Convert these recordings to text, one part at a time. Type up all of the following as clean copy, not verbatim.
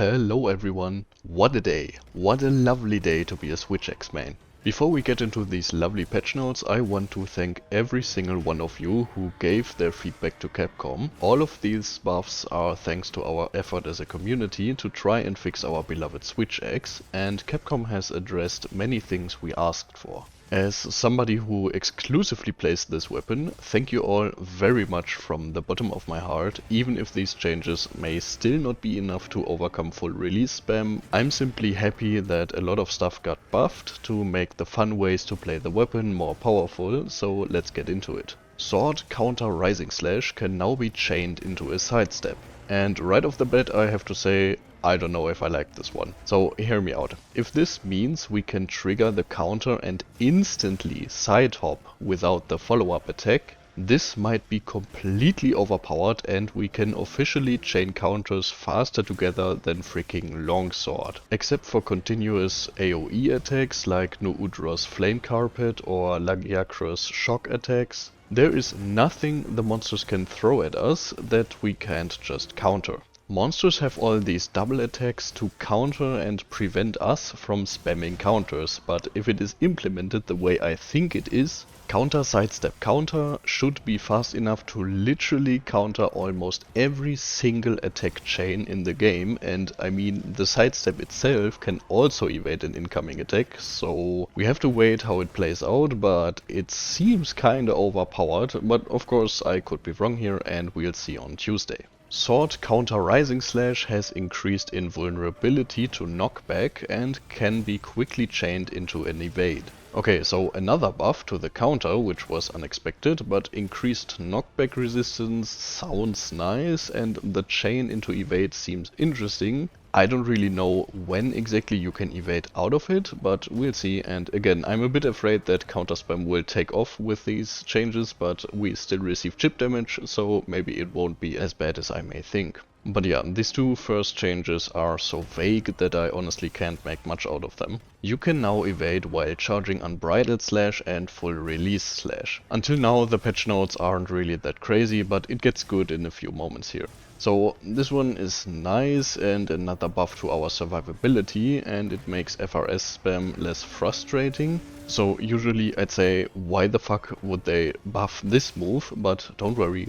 Hello everyone, what a day, what a lovely day to be a Switch X main. Before we get into these lovely patch notes, I want to thank every single one of you who gave their feedback to Capcom. All of these buffs are thanks to our effort as a community to try and fix our beloved Switch X, and Capcom has addressed many things we asked for. As somebody who exclusively plays this weapon, thank you all very much from the bottom of my heart. Even if these changes may still not be enough to overcome full release spam, I'm simply happy that a lot of stuff got buffed to make the fun ways to play the weapon more powerful, so let's get into it. Sword counter Rising Slash can now be chained into a sidestep. And right off the bat I have to say, I don't know if I like this one. So hear me out. If this means we can trigger the counter and instantly side hop without the follow-up attack, this might be completely overpowered and we can officially chain counters faster together than freaking longsword. Except for continuous AoE attacks like Noudro's Flame Carpet or Lagiakra's shock attacks, there is nothing the monsters can throw at us that we can't just counter. Monsters have all these double attacks to counter and prevent us from spamming counters, but if it is implemented the way I think it is, counter sidestep counter should be fast enough to literally counter almost every single attack chain in the game, and I mean the sidestep itself can also evade an incoming attack, so we have to wait how it plays out, but it seems kinda overpowered, but of course I could be wrong here and we'll see on Tuesday. Sword counter Rising Slash has increased in vulnerability to knockback and can be quickly chained into an evade. Okay, so another buff to the counter, which was unexpected, but increased knockback resistance sounds nice and the chain into evade seems interesting. I don't really know when exactly you can evade out of it, but we'll see. And again, I'm a bit afraid that counter spam will take off with these changes, but we still receive chip damage, so maybe it won't be as bad as I may think. But yeah, these two first changes are so vague that I honestly can't make much out of them. You can now evade while charging Unbridled Slash and Full Release Slash. Until now the patch notes aren't really that crazy, but it gets good in a few moments here. So this one is nice and another buff to our survivability, and it makes FRS spam less frustrating. So usually I'd say why the fuck would they buff this move, but don't worry,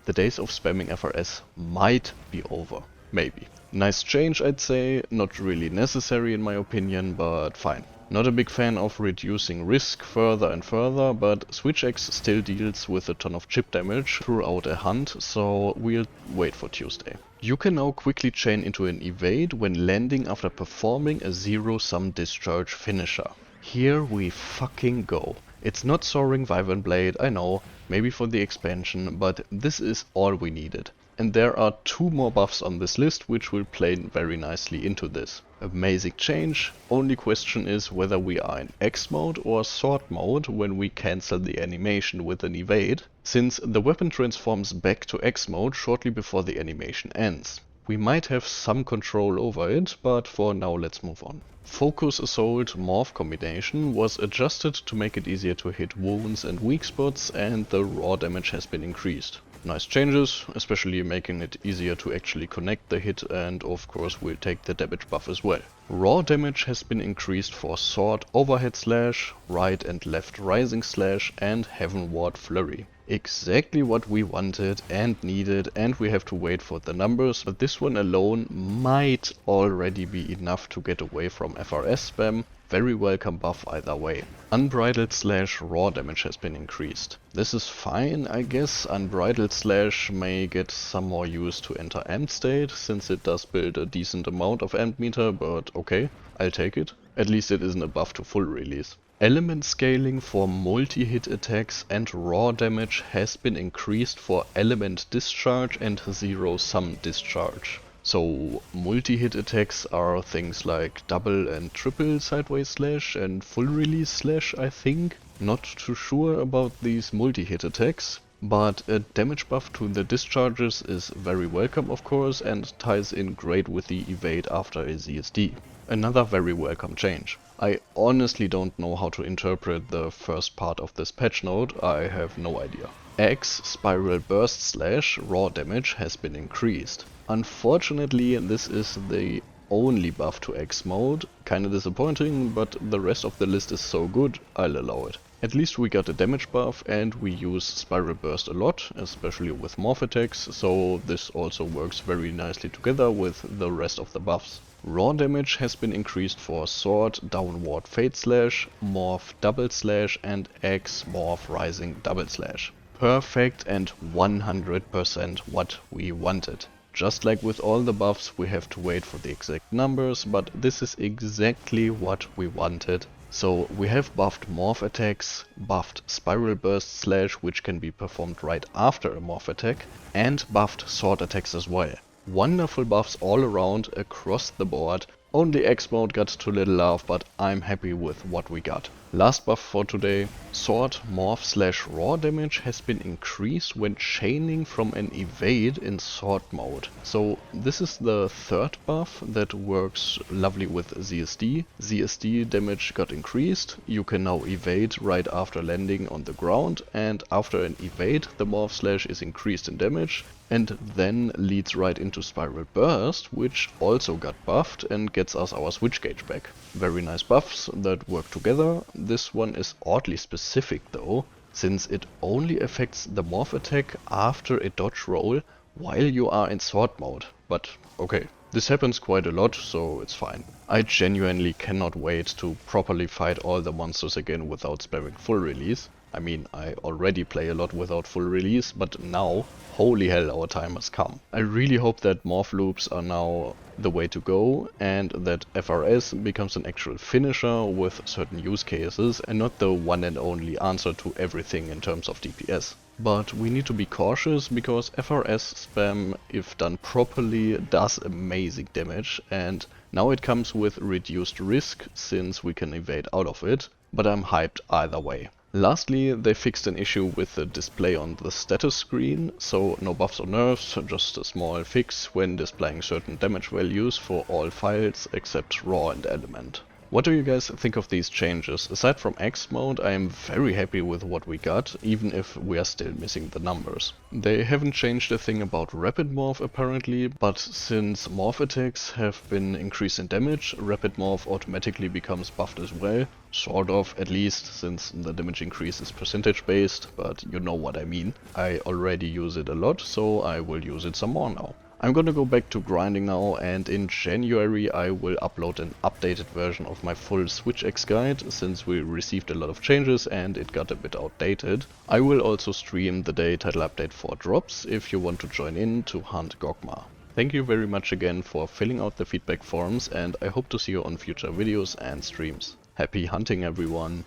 the days of spamming FRS might be over. Maybe. Nice change I'd say, not really necessary in my opinion, but fine. Not a big fan of reducing risk further and further, but Switch X still deals with a ton of chip damage throughout a hunt, so we'll wait for Tuesday. You can now quickly chain into an evade when landing after performing a zero-sum discharge finisher. Here we fucking go. It's not Soaring Wyvern Blade, I know, maybe for the expansion, but this is all we needed. And there are two more buffs on this list which will play very nicely into this. Amazing change, only question is whether we are in X mode or sword mode when we cancel the animation with an evade, since the weapon transforms back to X mode shortly before the animation ends. We might have some control over it, but for now let's move on. Focus Assault Morph combination was adjusted to make it easier to hit wounds and weak spots, and the raw damage has been increased. Nice changes, especially making it easier to actually connect the hit, and of course we'll take the damage buff as well. Raw damage has been increased for Sword Overhead Slash, Right and Left Rising Slash and Heavenward Flurry. Exactly what we wanted and needed, and we have to wait for the numbers, but this one alone might already be enough to get away from FRS spam. Very welcome buff either way. Unbridled Slash raw damage has been increased. This is fine, I guess. Unbridled Slash may get some more use to enter amped state, since it does build a decent amount of amp meter, but okay, I'll take it. At least it isn't a buff to full release. Element scaling for multi-hit attacks and raw damage has been increased for element discharge and zero-sum discharge. So multi-hit attacks are things like double and triple sideways slash and full release slash, I think. Not too sure about these multi-hit attacks, but a damage buff to the discharges is very welcome of course and ties in great with the evade after a ZSD. Another very welcome change. I honestly don't know how to interpret the first part of this patch note, I have no idea. X Spiral Burst Slash raw damage has been increased. Unfortunately, this is the only buff to X mode. Kinda disappointing, but the rest of the list is so good, I'll allow it. At least we got a damage buff and we use Spiral Burst a lot, especially with Morph attacks, so this also works very nicely together with the rest of the buffs. Raw damage has been increased for Sword, Downward Fate Slash, Morph Double Slash and X Morph Rising Double Slash. Perfect and 100% what we wanted. Just like with all the buffs, we have to wait for the exact numbers, but this is exactly what we wanted. So we have buffed Morph attacks, buffed Spiral Burst Slash, which can be performed right after a Morph attack, and buffed Sword attacks as well. Wonderful buffs all around, across the board. Only X mode got too little love, but I'm happy with what we got. Last buff for today, Sword Morph slash Raw damage has been increased when chaining from an evade in Sword mode. So this is the third buff that works lovely with ZSD. ZSD damage got increased, you can now evade right after landing on the ground, and after an evade the Morph slash is increased in damage and then leads right into Spiral Burst, which also got buffed and gets us our switch gauge back. Very nice buffs that work together. This one is oddly specific though, since it only affects the Morph attack after a dodge roll while you are in Sword mode. But okay, this happens quite a lot, so it's fine. I genuinely cannot wait to properly fight all the monsters again without spamming full release. I mean, I already play a lot without full release, but now, holy hell, our time has come. I really hope that Morph loops are now the way to go and that FRS becomes an actual finisher with certain use cases and not the one and only answer to everything in terms of DPS. But we need to be cautious because FRS spam, if done properly, does amazing damage, and now it comes with reduced risk since we can evade out of it, but I'm hyped either way. Lastly, they fixed an issue with the display on the status screen, so no buffs or nerfs, just a small fix when displaying certain damage values for all files except raw and element. What do you guys think of these changes? Aside from X mode, I am very happy with what we got, even if we are still missing the numbers. They haven't changed a thing about Rapid Morph apparently, but since Morph attacks have been increased in damage, Rapid Morph automatically becomes buffed as well. Sort of, at least, since the damage increase is percentage based, but you know what I mean. I already use it a lot, so I will use it some more now. I'm gonna go back to grinding now, and in January I will upload an updated version of my full Switch X guide, since we received a lot of changes and it got a bit outdated. I will also stream the day title update 4 drops if you want to join in to hunt Gogma. Thank you very much again for filling out the feedback forms, and I hope to see you on future videos and streams. Happy hunting everyone!